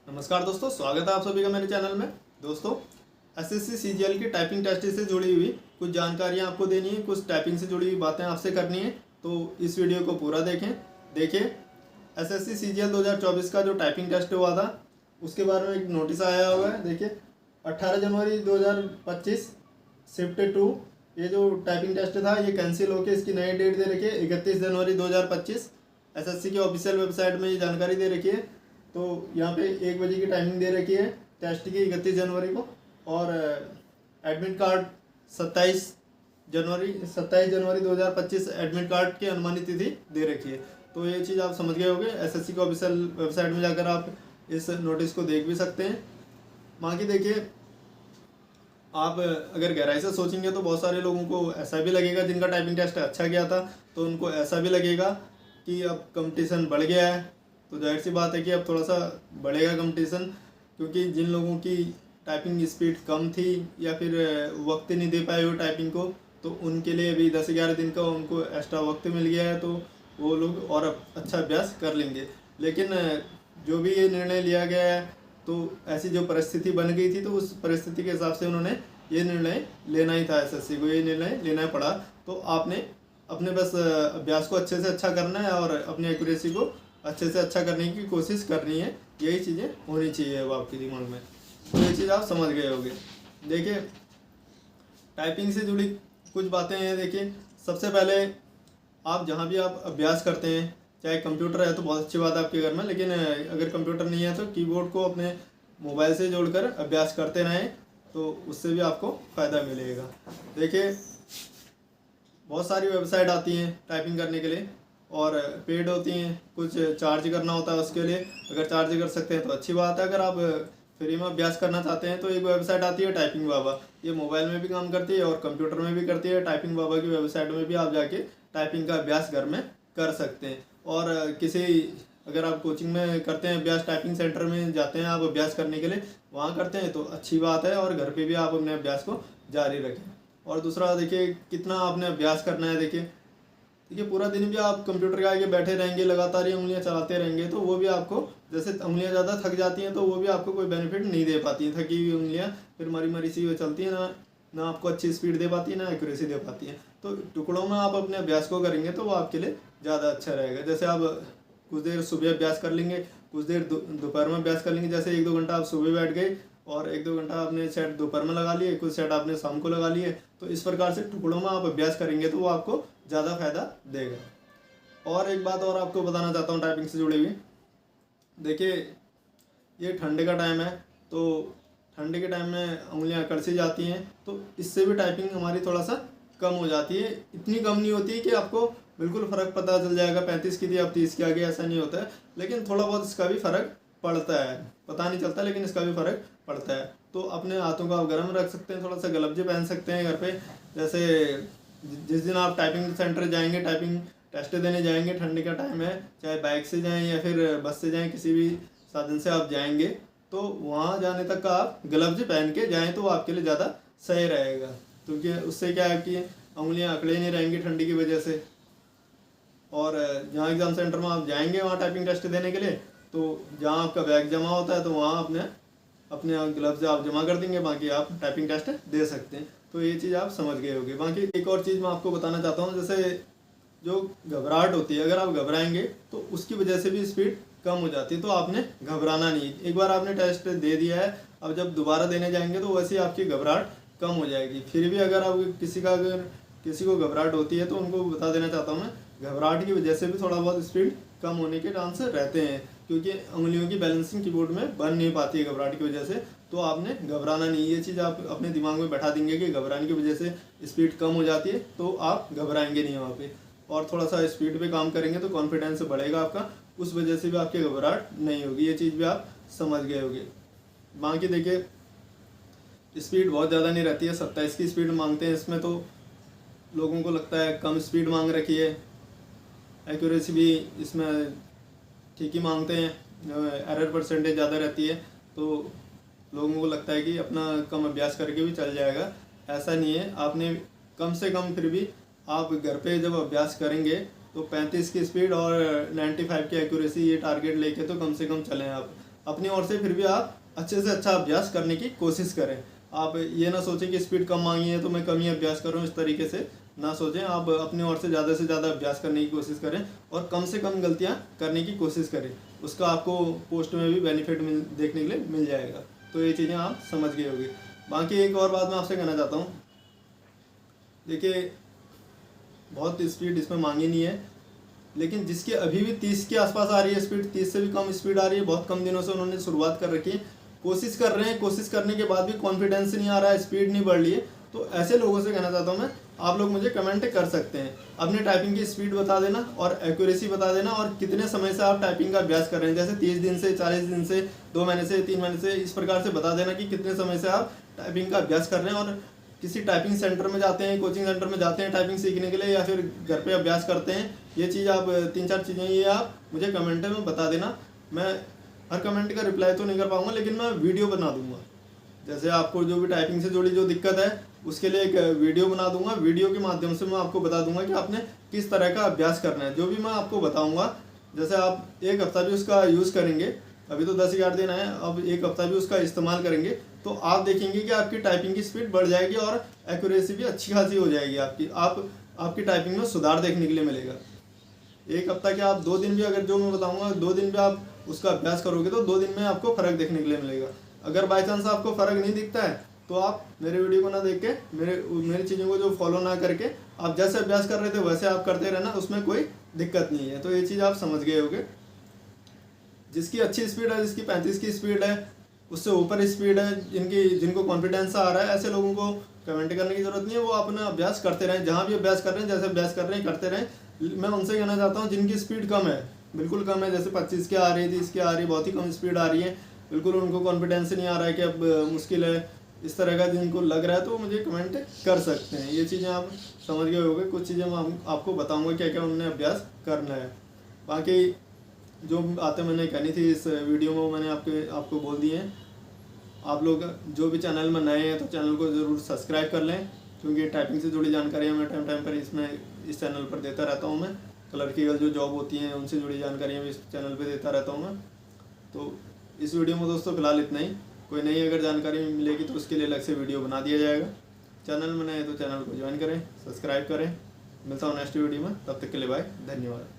नमस्कार दोस्तों, स्वागत है आप सभी का मेरे चैनल में। दोस्तों, एसएससी सीजीएल की टाइपिंग टेस्ट से जुड़ी हुई कुछ जानकारियां आपको देनी है, कुछ टाइपिंग से जुड़ी हुई बातें आपसे करनी है, तो इस वीडियो को पूरा देखें। देखिए, एसएससी सीजीएल 2024 का जो टाइपिंग टेस्ट हुआ था उसके बारे में एक नोटिस आया हुआ है। देखिए, 18 जनवरी 2025 शिफ्ट 2 ये जो टाइपिंग टेस्ट था ये कैंसिल होकर इसकी नई डेट दे रखी है 31 जनवरी 2025। एसएससी की ऑफिशियल वेबसाइट में ये जानकारी दे रखी है। तो यहाँ पे 1 बजे की टाइमिंग दे रखी है टेस्ट की 31 जनवरी को, और एडमिट कार्ड 27 जनवरी 2025 एडमिट कार्ड की अनुमानित तिथि दे रखी है। तो ये चीज़ आप समझ गए होंगे। एसएससी की ऑफिशियल वेबसाइट में जाकर आप इस नोटिस को देख भी सकते हैं। बाकी देखिए, आप अगर गहराई से सोचेंगे तो बहुत सारे लोगों को ऐसा भी लगेगा जिनका टाइपिंग टेस्ट अच्छा गया था, तो उनको ऐसा भी लगेगा कि अब कंपटीशन बढ़ गया है। तो जाहिर सी बात है कि अब थोड़ा सा बढ़ेगा कंपटीशन, क्योंकि जिन लोगों की टाइपिंग स्पीड कम थी या फिर वक्त नहीं दे पाए वो टाइपिंग को, तो उनके लिए अभी 10-11 दिन का उनको एक्स्ट्रा वक्त मिल गया है, तो वो लोग और अच्छा अभ्यास कर लेंगे। लेकिन जो भी ये निर्णय लिया गया है, तो ऐसी जो परिस्थिति बन गई थी, तो उस परिस्थिति के हिसाब से उन्होंने ये निर्णय लेना ही था। एसएससी को ये निर्णय लेना पड़ा। तो आपने अपने बस अभ्यास को अच्छे से अच्छा करना है और अपनी एक्यूरेसी को अच्छे से अच्छा करने की कोशिश करनी है। यही चीज़ें होनी चाहिए अब आपके दिमाग में। तो ये चीज़ आप समझ गए होंगे। देखिए, टाइपिंग से जुड़ी कुछ बातें हैं। देखिए, सबसे पहले आप जहाँ भी आप अभ्यास करते हैं, चाहे कंप्यूटर है तो बहुत अच्छी बात है आपके घर में, लेकिन अगर कंप्यूटर नहीं है तो कीबोर्ड को अपने मोबाइल से जोड़कर अभ्यास करते रहें, तो उससे भी आपको फ़ायदा मिलेगा। देखिए, बहुत सारी वेबसाइट आती हैं टाइपिंग करने के लिए और पेड होती हैं, कुछ चार्ज करना होता है उसके लिए। अगर चार्ज कर सकते हैं तो अच्छी बात है। अगर आप फ्री में अभ्यास करना चाहते हैं तो एक वेबसाइट आती है टाइपिंग बाबा। ये मोबाइल में भी काम करती है और कंप्यूटर में भी करती है। टाइपिंग बाबा की वेबसाइट में भी आप जाके टाइपिंग का अभ्यास घर में कर सकते हैं। और अगर आप कोचिंग में करते हैं अभ्यास, टाइपिंग सेंटर में जाते हैं आप अभ्यास करने के लिए, वहाँ करते हैं तो अच्छी बात है, और घर पे भी आप अपने अभ्यास को जारी रखें। और दूसरा, देखिए कितना आपने अभ्यास करना है। देखिए पूरा दिन भी आप कंप्यूटर के आगे बैठे रहेंगे, लगातार ही उंगलियां चलाते रहेंगे, तो वो भी आपको, जैसे उंगलियां ज़्यादा थक जाती हैं तो वो भी आपको कोई बेनिफिट नहीं दे पाती हैं। थकी हुई उंगलियां फिर मरी मरी सी चलती हैं, ना आपको अच्छी स्पीड दे पाती है, ना एक्यूरेसी दे पाती है। तो टुकड़ों में आप अपने अभ्यास को करेंगे तो वो आपके लिए ज़्यादा अच्छा रहेगा। जैसे आप कुछ देर सुबह अभ्यास कर लेंगे, कुछ देर दोपहर में अभ्यास कर लेंगे। जैसे 1-2 घंटा आप सुबह बैठ गए और 1-2 घंटा आपने सेट दोपहर में लगा लिए, कुछ सेट आपने शाम को लगा लिए, तो इस प्रकार से टुकड़ों में आप अभ्यास करेंगे तो वो आपको ज़्यादा फायदा देगा। और एक बात और आपको बताना चाहता हूँ टाइपिंग से जुड़ी हुई। देखिए, ये ठंड का टाइम है, तो ठंड के टाइम में उंगलियां कड़सी जाती हैं, तो इससे भी टाइपिंग हमारी थोड़ा सा कम हो जाती है। इतनी कम नहीं होती कि आपको बिल्कुल फ़र्क पता चल जाएगा 35 की थी अब 30 की आ गई, ऐसा नहीं होता है, लेकिन थोड़ा बहुत इसका भी फ़र्क पड़ता है। पता नहीं चलता लेकिन इसका भी फ़र्क पड़ता है। तो अपने हाथों को आप गर्म रख सकते हैं, थोड़ा सा ग्लव्स पहन सकते हैं घर पे। जैसे जिस दिन आप टाइपिंग सेंटर जाएंगे, टाइपिंग टेस्ट देने जाएंगे, ठंड का टाइम है, चाहे बाइक से जाएं या फिर बस से जाएं, किसी भी साधन से आप जाएंगे, तो वहाँ जाने तक का आप ग्लव्स पहन के जाएं तो वो आपके लिए ज़्यादा सही रहेगा। क्योंकि उससे क्या है कि उंगलियाँ अकड़े नहीं रहेंगी ठंडी की वजह से। और जहाँ एग्ज़ाम सेंटर में आप जाएंगे वहाँ टाइपिंग टेस्ट देने के लिए, तो जहाँ आपका बैग जमा होता है तो वहाँ अपने ग्लव्स आप जमा कर देंगे, बाकी आप टाइपिंग टेस्ट दे सकते हैं। तो ये चीज़ आप समझ गए होंगे। बाकी एक और चीज़ मैं आपको बताना चाहता हूँ, जैसे जो घबराहट होती है, अगर आप घबराएंगे तो उसकी वजह से भी स्पीड कम हो जाती है। तो आपने घबराना नहीं। एक बार आपने टेस्ट दे दिया है, अब जब दोबारा देने जाएंगे तो वैसे ही आपकी घबराहट कम हो जाएगी। फिर भी अगर किसी को घबराहट होती है तो उनको बता देना चाहता हूँ मैं, घबराहट की वजह से भी थोड़ा बहुत स्पीड कम होने के चांस रहते हैं, क्योंकि उंगलियों की बैलेंसिंग कीबोर्ड में बन नहीं पाती है घबराहट की वजह से। तो आपने घबराना नहीं, ये चीज़ आप अपने दिमाग में बैठा देंगे कि घबराने की वजह से स्पीड कम हो जाती है, तो आप घबराएंगे नहीं वहाँ पे। और थोड़ा सा स्पीड पे काम करेंगे तो कॉन्फिडेंस बढ़ेगा आपका, उस वजह से भी आपकी घबराहट नहीं होगी। ये चीज़ भी आप समझ गए होंगे। बाकी देखिए, स्पीड बहुत ज़्यादा नहीं रहती है, 27 की स्पीड मांगते हैं इसमें, तो लोगों को लगता है कम स्पीड मांग रखी है। एक्यूरेसी भी इसमें ठीक ही मांगते हैं, एरर परसेंटेज ज़्यादा रहती है, तो लोगों को लगता है कि अपना कम अभ्यास करके भी चल जाएगा। ऐसा नहीं है, आपने कम से कम फिर भी आप घर पे जब अभ्यास करेंगे तो 35 की स्पीड और 95 की एक्यूरेसी, ये टारगेट लेके तो कम से कम चलें आप। अपनी ओर से फिर भी आप अच्छे से अच्छा अभ्यास करने की कोशिश करें। आप ये ना सोचें कि स्पीड कम मांगी है तो मैं कम ही अभ्यास करूँ, इस तरीके से ना सोचें। आप अपनी ओर से ज़्यादा अभ्यास करने की कोशिश करें और कम से कम गलतियाँ करने की कोशिश करें। उसका आपको पोस्ट में भी बेनिफिट देखने के लिए मिल जाएगा। तो ये चीज़ें आप समझ गए होंगे। बाकी एक और बात मैं आपसे कहना चाहता हूँ, देखिए बहुत स्पीड इसमें मांगी नहीं है, लेकिन जिसकी अभी भी 30 के आसपास आ रही है स्पीड, 30 से भी कम स्पीड आ रही है, बहुत कम दिनों से उन्होंने शुरुआत कर रखी है, कोशिश कर रहे हैं, कोशिश करने के बाद भी कॉन्फिडेंस नहीं आ रहा है, स्पीड नहीं बढ़ रही है, तो ऐसे लोगों से कहना चाहता हूँ मैं, आप लोग मुझे कमेंट कर सकते हैं, अपने टाइपिंग की स्पीड बता देना और एक्यूरेसी बता देना और कितने समय से आप टाइपिंग का अभ्यास कर रहे हैं। जैसे 30 दिन से, 40 दिन से, 2 महीने से, 3 महीने से, इस प्रकार से बता देना कि कितने समय से आप टाइपिंग का अभ्यास कर रहे हैं। और किसी टाइपिंग सेंटर में जाते हैं, कोचिंग सेंटर में जाते हैं टाइपिंग सीखने के लिए, या फिर घर पे अभ्यास करते हैं, ये चीज़ आप 3-4 चीज़ें ये आप मुझे कमेंट में बता देना। मैं हर कमेंट का रिप्लाई तो नहीं कर पाऊंगा, लेकिन मैं वीडियो बना दूंगा। जैसे आपको जो भी टाइपिंग से जुड़ी जो दिक्कत है उसके लिए एक वीडियो बना दूंगा। वीडियो के माध्यम से मैं आपको बता दूंगा कि आपने किस तरह का अभ्यास करना है। जो भी मैं आपको बताऊंगा, जैसे आप 1 हफ्ता भी उसका यूज़ करेंगे, अभी तो 10-11 दिन है, अब 1 हफ्ता भी उसका इस्तेमाल करेंगे तो आप देखेंगे कि आपकी टाइपिंग की स्पीड बढ़ जाएगी और एक्यूरेसी भी अच्छी खासी हो जाएगी आपकी। आपकी टाइपिंग में सुधार देखने के लिए मिलेगा। 1 हफ्ता क्या, आप 2 दिन भी, अगर जो मैं बताऊंगा 2 दिन भी आप उसका अभ्यास करोगे तो 2 दिन में आपको फ़र्क देखने के लिए मिलेगा। अगर बाई चांस आपको फ़र्क नहीं दिखता है तो आप मेरे वीडियो को ना देख के, मेरी चीज़ों को जो फॉलो ना करके आप जैसे अभ्यास कर रहे थे वैसे आप करते रहना, उसमें कोई दिक्कत नहीं है। तो ये चीज़ आप समझ गए होगे। जिसकी अच्छी स्पीड है, जिसकी 35 की स्पीड है, उससे ऊपर स्पीड है, जिनको कॉन्फिडेंस आ रहा है, ऐसे लोगों को कमेंट करने की ज़रूरत नहीं है। वो अपना अभ्यास करते रहें, जहाँ भी अभ्यास कर रहे हैं, जैसे अभ्यास कर रहे हैं करते रहें। मैं उनसे कहना चाहता हूँ जिनकी स्पीड कम है, बिल्कुल कम है, जैसे 25 की आ रही थी, 30 की आ रही है, बहुत ही कम स्पीड आ रही है, बिल्कुल उनको कॉन्फिडेंस नहीं आ रहा है कि अब मुश्किल है, इस तरह का जिनको लग रहा है, तो मुझे कमेंट कर सकते हैं। ये चीज़ें आप समझ गए होंगे। कुछ चीज़ें मैं आपको बताऊँगा क्या क्या उन्होंने अभ्यास करना है। बाकी जो बातें मैंने कहनी थी इस वीडियो में मैंने आपको बोल दी हैं। आप लोग जो भी चैनल में नए हैं तो चैनल को ज़रूर सब्सक्राइब कर लें, क्योंकि टाइपिंग से जुड़ी जानकारियाँ मैं टाइम पर इस चैनल पर देता रहता हूँ। मैं क्लर्किकल जो जॉब होती हैं उनसे जुड़ी जानकारियाँ भी इस चैनल पर देता रहता हूँ मैं। तो इस वीडियो में दोस्तों फिलहाल इतना ही। कोई नई अगर जानकारी मिलेगी तो उसके लिए अलग से वीडियो बना दिया जाएगा। चैनल में नए तो चैनल को ज्वाइन करें, सब्सक्राइब करें। मिलता हूँ नेक्स्ट वीडियो में, तब तक के लिए बाय, धन्यवाद।